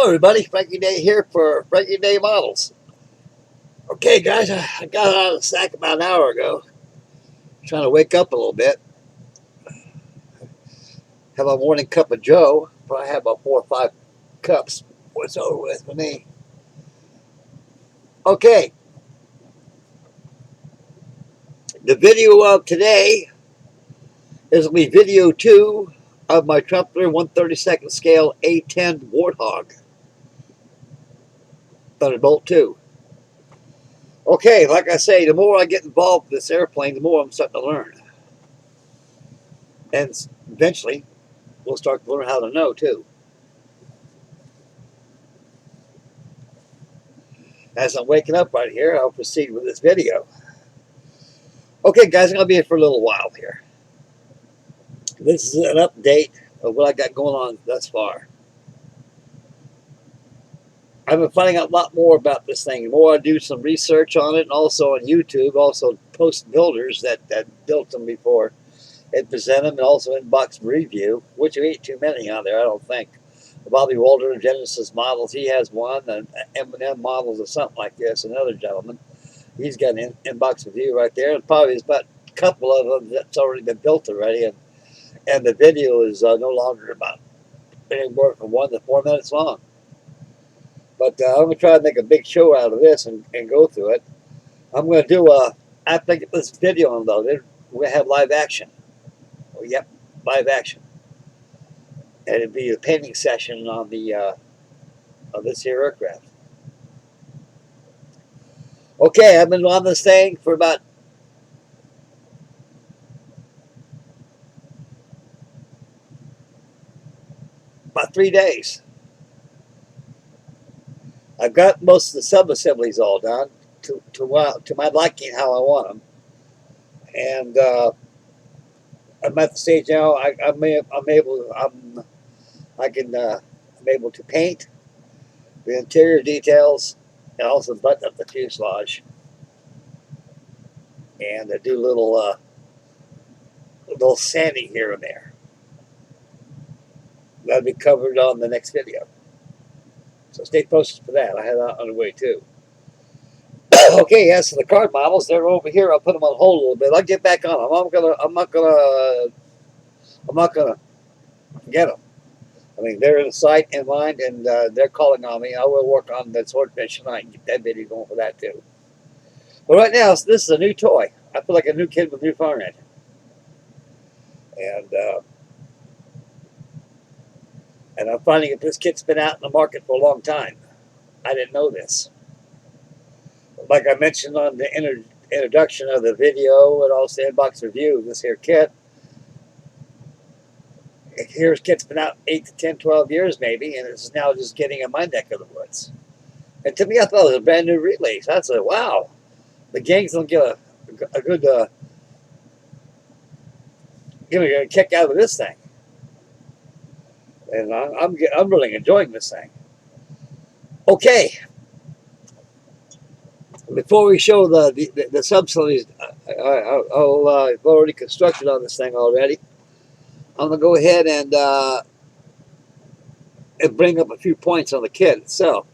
everybody, Frankie Day here for Frankie Day Models. Okay guys, I got out of the sack about an hour ago. Trying to wake up a little bit. Have a morning cup of joe. Probably have about 4 or 5 cups. What's over with for me. Okay. The video of today is going to be video 2 of my Trumpeter 1/32 scale A-10 Warthog. Thunderbolt 2. Okay, like I say, the more I get involved with this airplane, the more I'm starting to learn. And eventually, we'll start to learn how to know, too. As I'm waking up right here, I'll proceed with this video. Okay, guys, I'm going to be here for a little while here. This is an update of what I got going on thus far. I've been finding out a lot more about this thing. The more I do some research on it, and also on YouTube, also post builders that built them before and present them, and also inbox review, which ain't too many on there, I don't think. Bobby Walter, Genesis Models, he has one, and M&M Models or something like this, another gentleman. He's got an inbox review right there, and probably there's about a couple of them that's already been built already, and the video is no longer about anywhere from 1 to 4 minutes long. But I'm going to try to make a big show out of this and go through it. I'm going to do after I get this video unloaded, we're going to have live action. Oh, yep, live action. And it'll be a painting session on the of this here aircraft. Okay, I've been on this thing for about about 3 days. I've got most of the sub-assemblies all done to my liking, how I want them. And I'm at the stage now. I'm able to paint the interior details and also button up the fuselage and do little sanding here and there. That'll be covered on the next video. So stay posted for that. I have that on the way too. Okay, as for the card models, they're over here. I'll put them on hold a little bit. I'll get back on them. I'm not gonna forget them. I mean, they're in sight and mind, and they're calling on me. I will work on that swordfish tonight and get that video going for that too. But right now, this is a new toy. I feel like a new kid with a new phone in. And I'm finding that this kit's been out in the market for a long time. I didn't know this. Like I mentioned on the introduction of the video and also inbox review of this here kit, here's kit's been out 8 to 10, 12 years maybe, and it's now just getting in my neck of the woods. And to me, I thought it was a brand new release. I said, wow, the gang's gonna get a good give me a kick out of this thing. And I'm really enjoying this thing. Okay. Before we show the sub-assemblies, I've already constructed on this thing already. I'm gonna go ahead and bring up a few points on the kit itself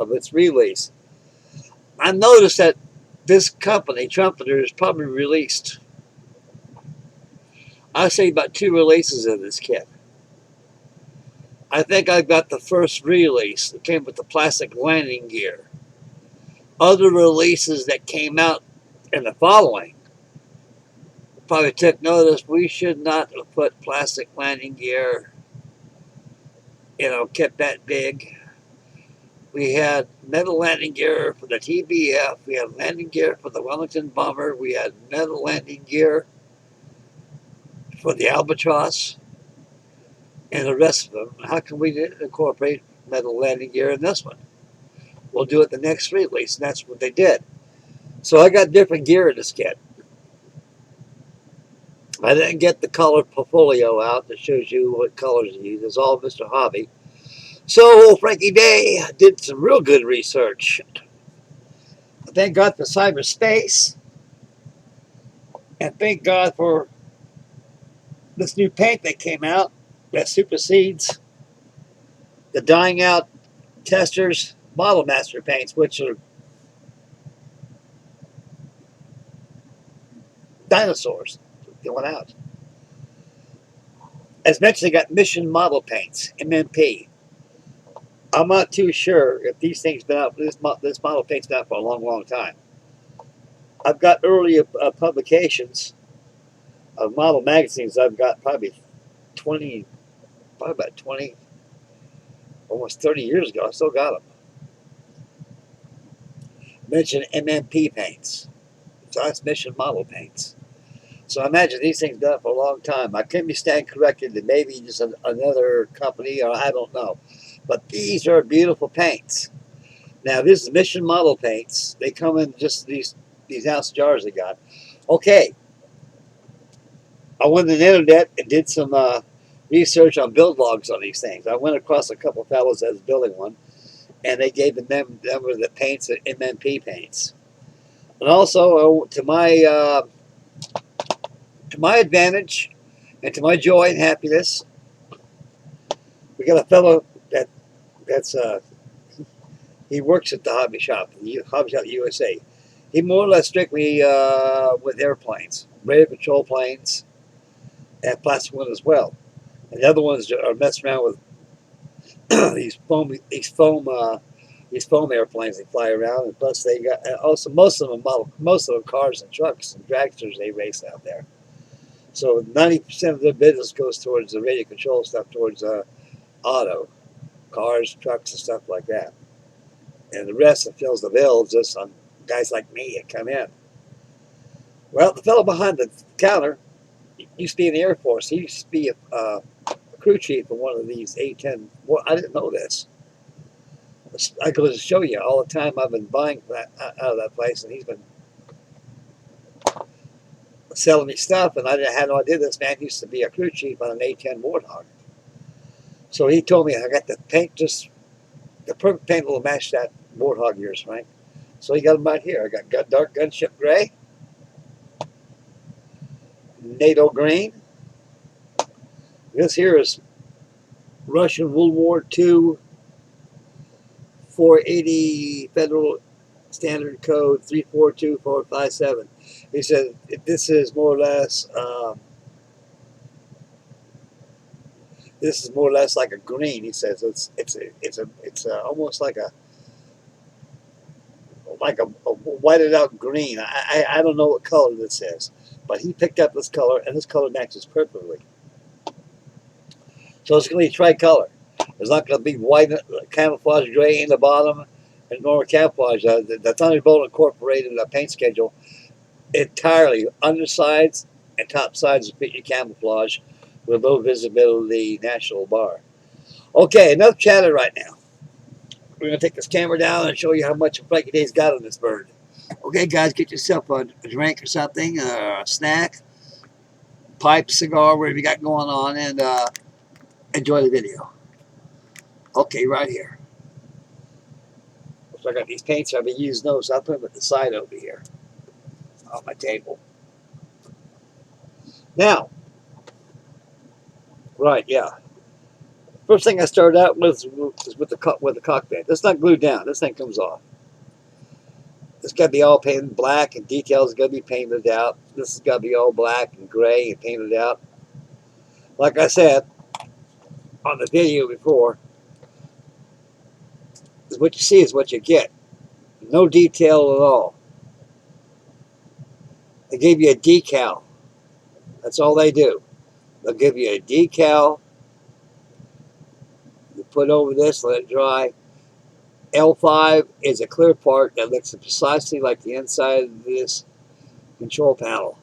of its release. I noticed that this company, Trumpeter, has probably released, I say, about 2 releases of this kit. I think I got the first release that came with the plastic landing gear. Other releases that came out in the following probably took notice we should not have put plastic landing gear, kit that big. We had metal landing gear for the TBF. We had landing gear for the Wellington Bomber. We had metal landing gear for the Albatross and the rest of them. How can we incorporate metal landing gear in this one? We'll do it the next release, and that's what they did. So I got different gear in this kit. I didn't get the color portfolio out that shows you what colors to use. It's all Mr. Hobby. So Frankie Day did some real good research. Thank God for cyberspace. And thank God for this new paint that came out that supersedes the dying out testers, Model Master paints, which are dinosaurs going out. As mentioned, they got Mission Model paints, MMP. I'm not too sure if these things been out. This model paint's been out for a long, long time. I've got early publications of model magazines. I've got probably 20, probably about 20, almost 30 years ago. I still got them. Mentioned MMP paints. So that's Mission Model paints. So I imagine these things been out for a long time. I could be stand corrected that maybe just another company, or I don't know. But these are beautiful paints. Now, this is Mission Model paints. They come in just these ounce jars they got. Okay. I went on the internet and did some research on build logs on these things. I went across a couple of fellows that was building one, and they gave them the paints, the MMP paints. And also, to my advantage and to my joy and happiness, we got a fellow that's he works at the hobby shop USA. He more or less strictly with airplanes, radio control planes, and plastic ones as well. And the other ones are messing around with these foam airplanes they fly around, and plus they got also most of them cars and trucks and dragsters they race out there. So 90% of their business goes towards the radio control stuff, towards auto, cars, trucks, and stuff like that. And the rest that fills the bill is just on guys like me that come in. Well, the fellow behind the counter used to be in the Air Force. He used to be a crew chief for one of these A-10. Well, I didn't know this. I go to show you all the time. I've been buying that out of that place, and he's been selling me stuff. And I had no idea this man used to be a crew chief on an A-10 Warthog. So he told me I got the paint, just the perfect paint will match that Warthog of yours, Frank. So he got them right here. I got dark gunship gray, NATO green. This here is Russian World War II 480 Federal Standard Code 342457. He said this is more or less like a green. He says it's almost like a whited out green. I don't know what color this is, but he picked up this color, and this color matches perfectly. So it's going to be tricolor. There's not going to be white camouflage gray in the bottom and nor camouflage. The Thunderbolt incorporated a paint schedule entirely undersides and top sides is completely camouflage with low visibility national bar. Okay, enough chatter right now. We're going to take this camera down and show you how much Frankie Day's got on this bird. Okay, guys, get yourself a drink or something, a snack, pipe, cigar, whatever you got going on, and enjoy the video. Okay, right here. So I got these paints. I've been using those. So I'll put them at the side over here on my table. Now, right, yeah. First thing I started out with is with the cockpit. That's not glued down. This thing comes off. It's got to be all painted black, and details got to be painted out. This has got to be all black and gray and painted out. Like I said on the video before, is what you see is what you get. No detail at all. They gave you a decal. That's all they do. They'll give you a decal. You put over this, let it dry. L5 is a clear part that looks precisely like the inside of this control panel.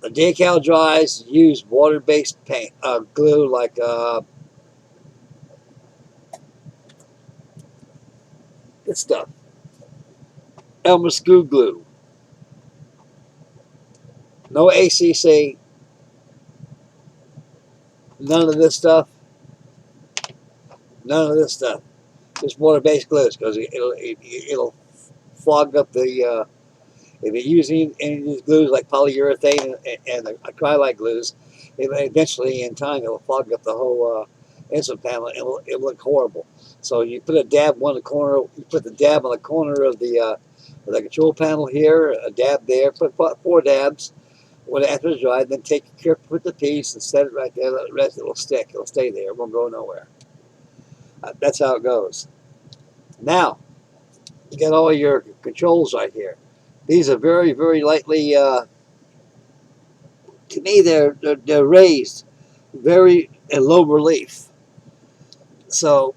The decal dries, use water-based paint, glue like good stuff. Elmer Screw glue. No ACC. None of this stuff. None of this stuff. Just water-based glues, because it'll fog up the. If you're using any of these glues like polyurethane and acrylite glues, eventually in time it'll fog up the whole instrument panel, it'll look horrible. So you put a dab on the corner. You put the dab on the corner of the control panel here, a dab there. Put 4 dabs. When after it's dry, then take your grip with the piece and set it right there. Let it rest. It'll stick. It'll stay there. It won't go nowhere. That's how it goes. Now you got all your controls right here. These are very, very lightly. To me, they're raised, very in low relief. So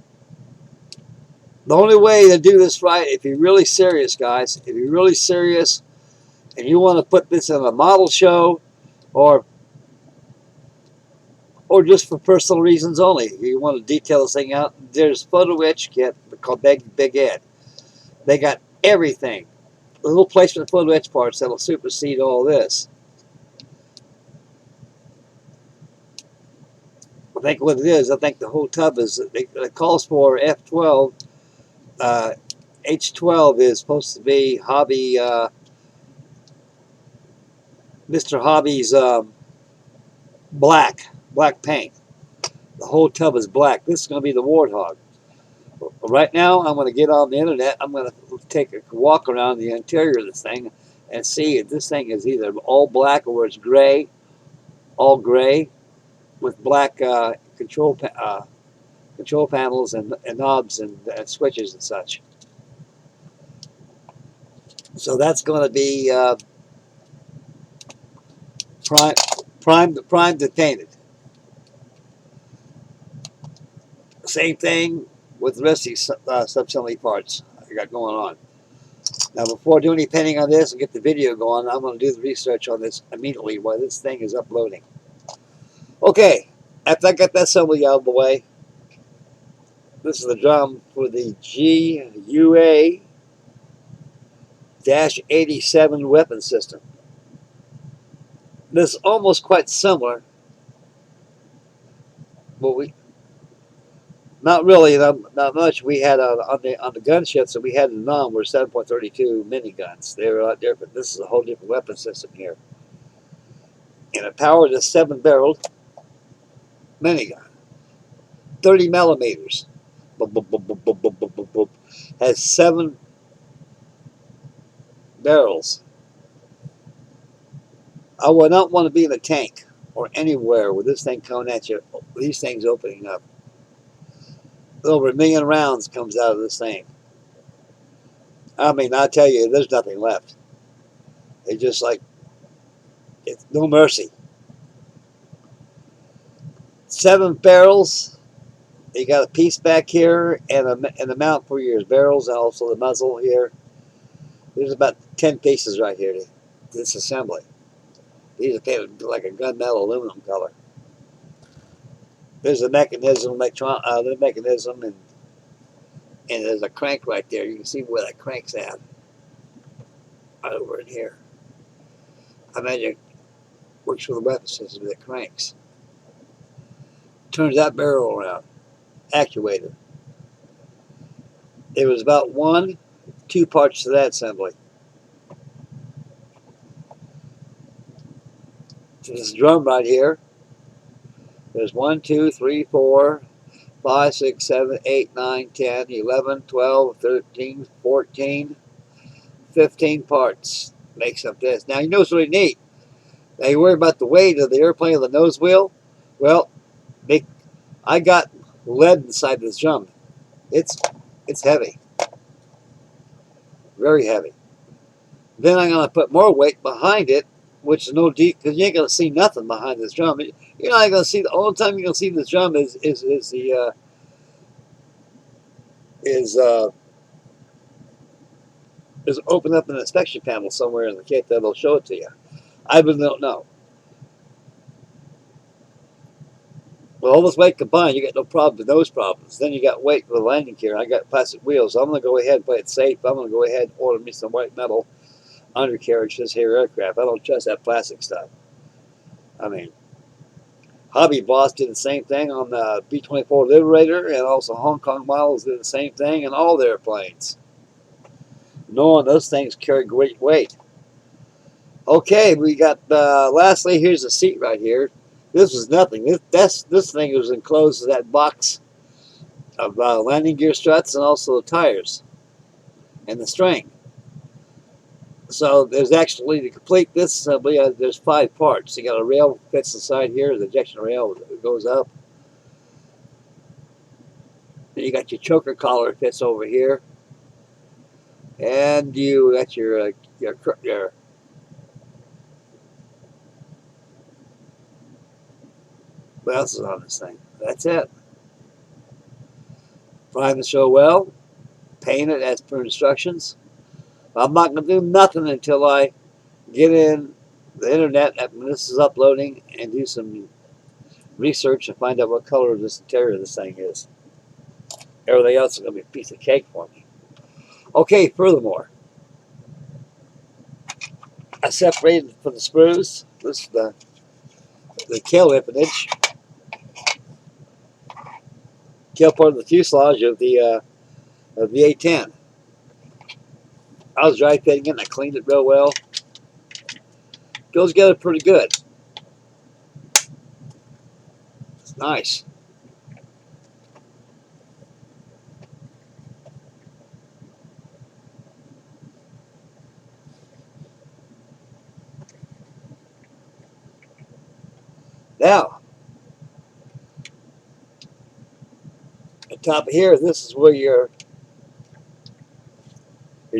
the only way to do this right, if you're really serious, guys, if you're really serious and you want to put this in a model show or just for personal reasons only, you want to detail this thing out, there's photo etch kit called Big Ed. They got everything. The little placement photo etch parts that'll supersede all this. I think what it is, I think the whole tub is, it calls for F12. H12 is supposed to be Hobby, Mr. Hobby's black paint. The whole tub is black. This is going to be the Warthog. Right now, I'm going to get on the internet. I'm going to take a walk around the interior of this thing and see if this thing is either all black or it's gray, all gray, with black control panels and knobs and switches and such. So that's going to be primed and painted. Same thing with the rest of these sub-assembly parts I got going on. Now, before I do any painting on this and get the video going, I'm going to do the research on this immediately while this thing is uploading. Okay, after I got that assembly out of the way, this is the drum for the GUA-87 weapon system. This is almost quite similar, but not really, not much. We had on the gun ships that we had in Nam were 7.32 miniguns. They were a lot different. This is a whole different weapon system here. And it powered a 7-barreled minigun, 30 millimeters. Boop, boop, boop, boop, boop, boop, boop, boop. Has 7 barrels. I would not want to be in a tank or anywhere with this thing coming at you. These things opening up. Over 1 million rounds comes out of this thing. I mean, I tell you, there's nothing left. It's just like, it's no mercy. 7 barrels. You got a piece back here and a mount for your barrels and also the muzzle here. There's about 10 pieces right here to this assembly. These are painted like a gunmetal aluminum color. There's a mechanism, the mechanism, and there's a crank right there. You can see where that crank's at. Right over in here. I imagine it works with the weapon system that cranks. Turns that barrel around. Actuator. There was about 2 parts to that assembly. So this drum right here. There's 1, 2, 3, 4, 5, 6, 7, 8, 9, 10, 11, 12, 13, 14, 15 parts makes up this. Now, you know what's really neat? Now, you worry about the weight of the airplane of the nose wheel. Well, I got lead inside this drum. It's heavy. Very heavy. Then I'm going to put more weight behind it, which is no deep, because you ain't going to see nothing behind this drum. You're not going to see, the only time you're going to see this drum is open up an inspection panel somewhere in the kit that'll show it to you. I really don't know. With all this weight combined, you get no problem with those problems. Then you got weight for the landing gear. I got plastic wheels. So I'm going to go ahead and play it safe. I'm going to go ahead and order me some white metal undercarriage to this here aircraft. I don't trust that plastic stuff. I mean, Hobby Boss did the same thing on the B-24 Liberator, and also Hong Kong Models did the same thing in all their planes. Knowing those things carry great weight. Okay, we got, lastly, here's the seat right here. This was nothing. This thing was enclosed in that box of landing gear struts and also the tires and the string. So there's actually, to complete this assembly, there's 5 parts. You got a rail fits inside here, the ejection rail goes up. Then you got your choker collar fits over here, and you got your what else is on this thing? That's it. Prime the show well, paint it as per instructions. I'm not going to do nothing until I get in the internet when this is uploading and do some research and find out what color this interior of this thing is. Everything else is going to be a piece of cake for me. Okay, furthermore, I separated from the sprues. This is the kill empennage. Kill part of the fuselage of the A-10. I was dry fitting it and I cleaned it real well. Goes together pretty good. It's nice. Now, at the top of here, this is where your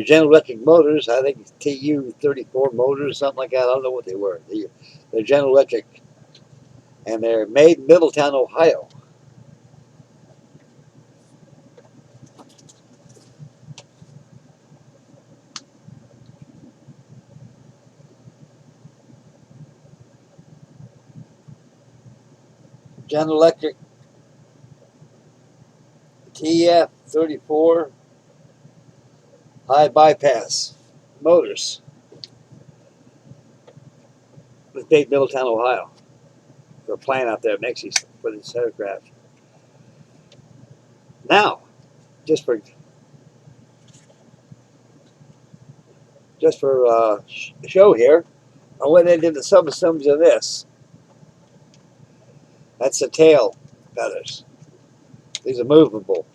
General Electric motors, I think it's TU-34 motors, something like that. I don't know what they were. They're General Electric, and they're made in Middletown, Ohio. General Electric TF-34 high bypass motors. It's made in Middletown, Ohio. The plant out there makes these for this aircraft. Now, just for show here, I went and did the sub-assemblies of this. That's the tail feathers. These are movable.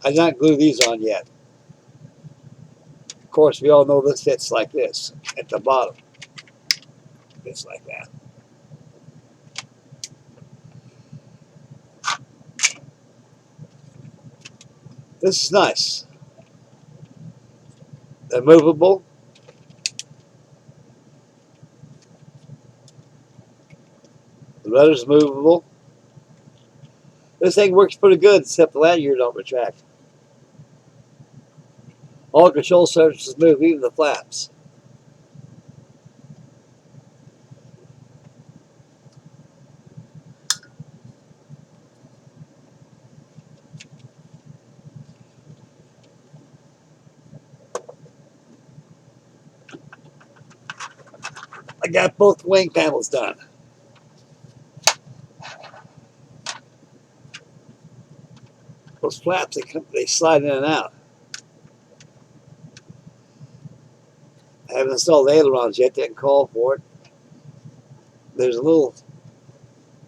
I did not glue these on yet. Of course, we all know this fits like this at the bottom. Fits like that. This is nice. They're movable. The rudder's movable. This thing works pretty good, except the landing gear don't retract. All control surfaces move, even the flaps. I got both wing panels done. Those flaps, they slide in and out. I haven't installed the ailerons yet, didn't call for it. There's a little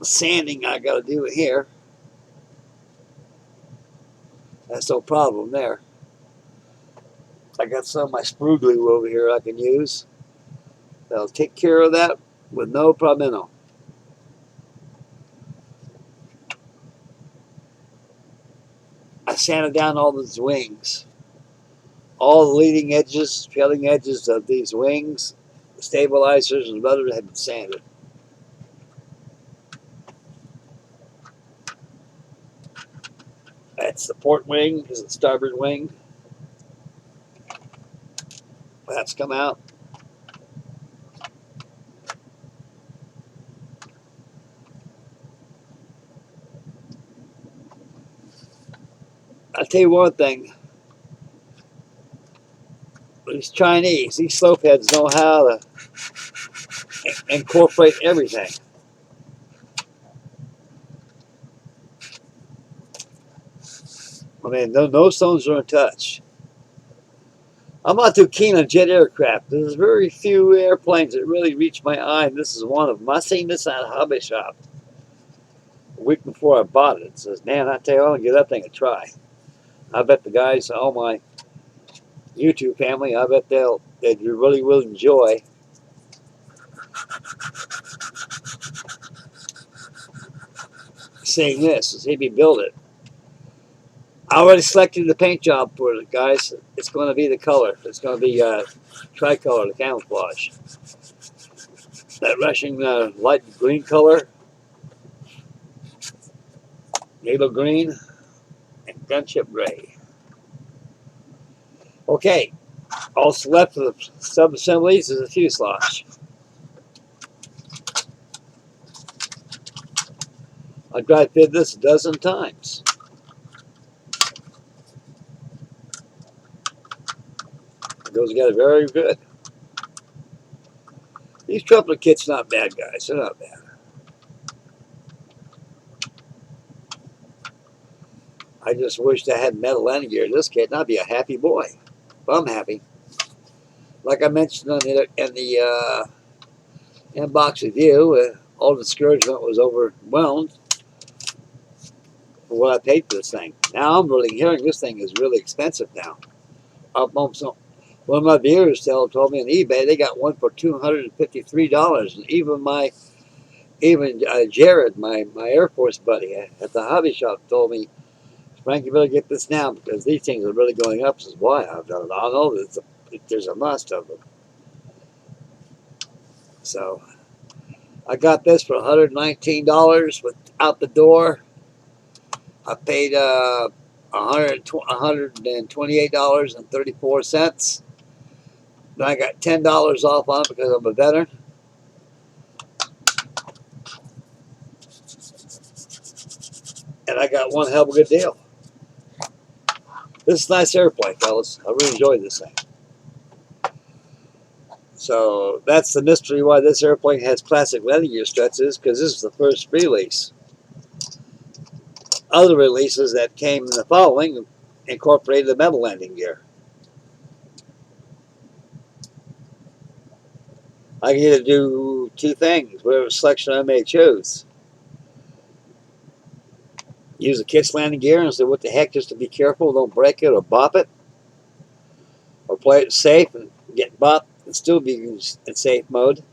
sanding I got to do here. That's no problem there. I got some of my sprue glue over here I can use. That'll take care of that with no problemo. I sanded down all those wings. All the leading edges, trailing edges of these wings, the stabilizers and rudders have been sanded. That's the port wing, this is the starboard wing. That's come out. I'll tell you one thing. These Chinese, these slopeheads know how to incorporate everything. I mean, no stones are untouched. I'm not too keen on jet aircraft. There's very few airplanes that really reach my eye, and this is one of them. I seen this at a hobby shop. week before I bought it. It says, man, I tell you, I'll give that thing a try. I bet the guys, all my YouTube family, I bet they really will enjoy seeing this, see me build it. I already selected the paint job for it, guys. It's going to be the color. It's going to be tricolor, the camouflage. That Russian light green color, navel green, and gunship gray. Okay, also left for the sub-assemblies is a fuselage. I dry fit this a dozen times. It goes together very good. These triplet kits not bad, guys. They're not bad. I just wished I had metal landing gear in this kit, and I'd be a happy boy. But I'm happy. Like I mentioned in the inbox review, all the discouragement was overwhelmed for what I paid for this thing. Now I'm really hearing this thing is really expensive now. One of my viewers told me on eBay they got one for $253, and even Jared, my Air Force buddy at the hobby shop, told me, Frank, you better get this now because these things are really going up. Says, why? I don't know. There's a must of them. So I got this for $119 out the door. I paid $128.34. Then I got $10 off on it because I'm a veteran. And I got one hell of a good deal. This is a nice airplane, fellas. I really enjoyed this thing. So that's the mystery why this airplane has classic landing gear struts, because this is the first release. Other releases that came in the following incorporated the metal landing gear. I can either do two things, whatever selection I may choose. Use the kit's landing gear and say, what the heck, just to be careful, don't break it or bop it. Or play it safe and get bopped and still be in safe mode.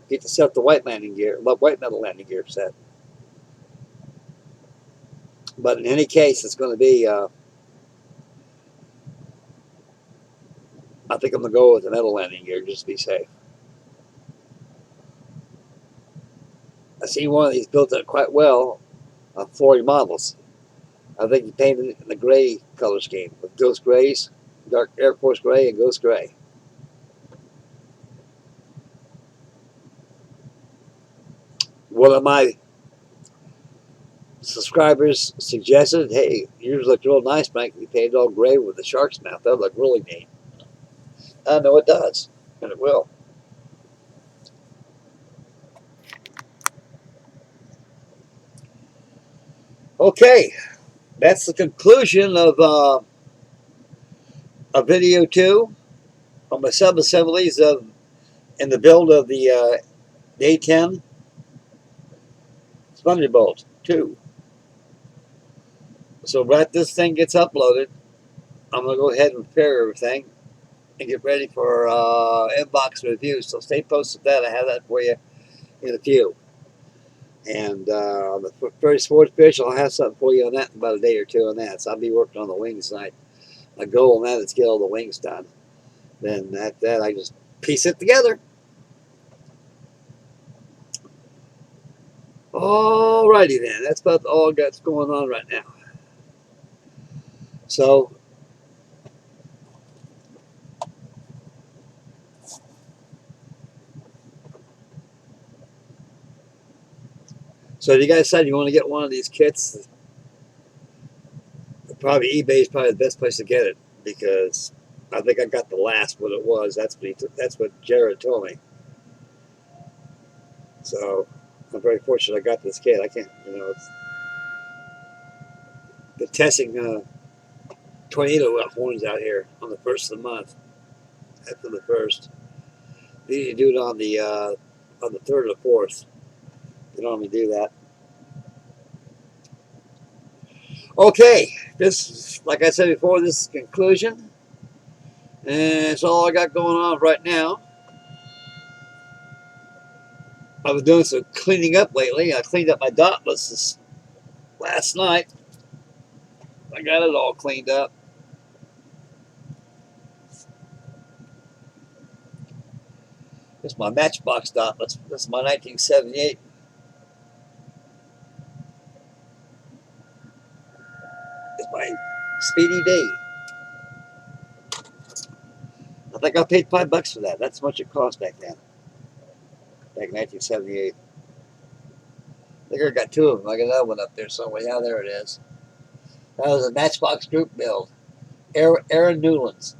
Get yourself the white metal landing gear set. But in any case, it's going to be, I think I'm going to go with the metal landing gear just to be safe. I see one of these built up quite well on Ahoy Models. I think he painted it in the gray color scheme with ghost grays, dark Air Force gray, and ghost gray. One of my subscribers suggested, hey, yours looked real nice, Frank. You painted all gray with the shark's mouth. That would look really neat. I know it does, and it will. Okay, that's the conclusion of video 2 on my sub-assemblies in the build of the A-10 Thunderbolt 2. So right this thing gets uploaded, I'm going to go ahead and prepare everything and get ready for inbox review. So stay posted that. I have that for you in a few. And the very sports fish, I'll have something for you on that in about a day or two on that. So I'll be working on the wings tonight. My goal on that is to get all the wings done. Then at that, I just piece it together. Alrighty then. That's about all that's going on right now. So if you guys decide you want to get one of these kits, probably eBay is probably the best place to get it, because I think I got the last what it was. That's what Jared told me. So I'm very fortunate I got this kit. I can't, it's the testing tornado horns out here on the first of the month. After the first, they usually do it on the 3rd or the 4th. They normally do that. Okay, this, like I said before, this is conclusion. And it's all I got going on right now. I was doing some cleaning up lately. I cleaned up my dot list last night. I got it all cleaned up. This is my Matchbox dot list. This is my 1978. It's my Speedy Day. I think I paid $5 for that. That's how much it cost back then. Back in 1978. I think I got two of them. I got another one up there somewhere. Yeah, there it is. That was a Matchbox group build. Aaron Newlands.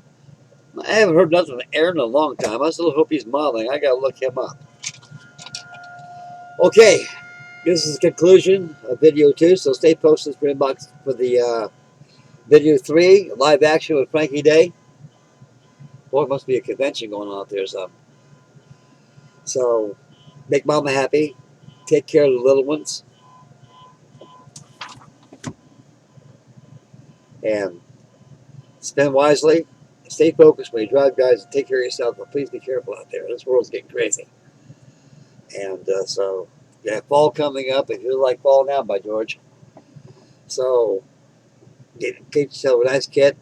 I haven't heard nothing from Aaron in a long time. I still hope he's modeling. I got to look him up. Okay, this is the conclusion of video 2, so stay posted for inbox for the video 3, live action with Frankie Day. Boy, it must be a convention going on out there or something. So, make mama happy. Take care of the little ones. And spend wisely. Stay focused when you drive, guys, and take care of yourself. But please be careful out there. This world's getting crazy. And so, yeah, fall coming up. If you like fall now, by George. So, get yourself a nice kit.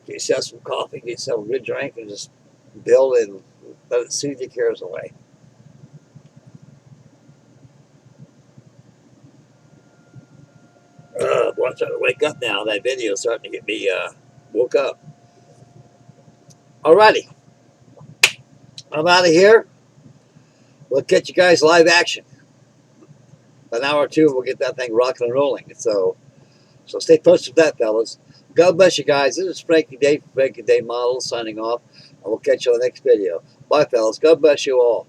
Get yourself some coffee. Get yourself a good drink. And just build and let it soothe your cares away. Boy, I'm trying to wake up now. That video's starting to get me woke up. Alrighty. I'm out of here. We'll catch you guys live action. An hour or two, we'll get that thing rocking and rolling. So stay posted with that, fellas. God bless you guys. This is Frankie Day from Frankie Day Models signing off. And we'll catch you on the next video. Bye, fellas. God bless you all.